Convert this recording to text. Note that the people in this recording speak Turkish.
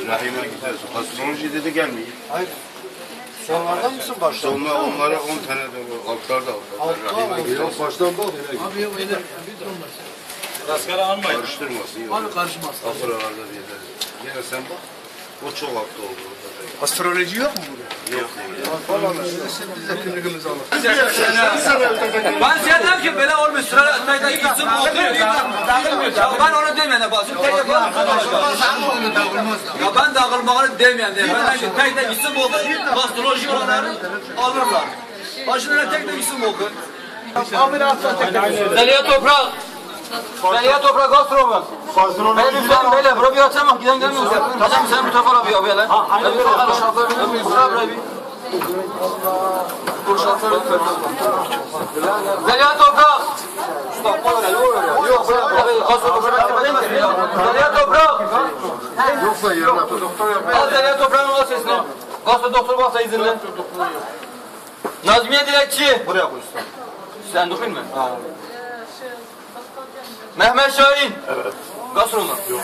Rahim'e gidiyoruz. Astroloji dedi gelmiyor. Hayır. Sonlardan mısın baştan? Onlara 10 tane de altlarda. Rahim'e gidiyoruz. Baştan bak. Abi yok öyle. Rastgele almayın. Karıştırmasın. Abi karışmaz. Afralarda bir yerde. Yine sen bak. O çok haklı oldu. Astroloji yok mu burada? Yok. Biz de kimliğimizi alalım. Ben size dedim ki böyle olmuş sıra tayda gitsin bu okuyor. Ya ben onu demeyene basıyorum. Tek yapalım. Ya ben dağılmağını demeyen değil. Ben dedim ki tayda gitsin bu okuyor. Astroloji olanları alırlar. Başına tek de gitsin bu okuyor. Zeliha Toprak. Zeliha Toprak gastronomi. Ben lütfen böyle buraya bir açamam. Giden gelmiyor. Hocam sen bu tarafa abi böyle. Ben bir bakalım şartları. Buraya bir. Zeliha Toprak! Yok bırak. Zeliha Toprak! Yoksa yerine Al Zeliha Toprak'ın al sesini. Gazete doktor baksa izinle. Nazmiye Dilekçi. buraya koy usta. Sen dokun mu? Mehmet Şahin. Evet. Gastronom. Yok.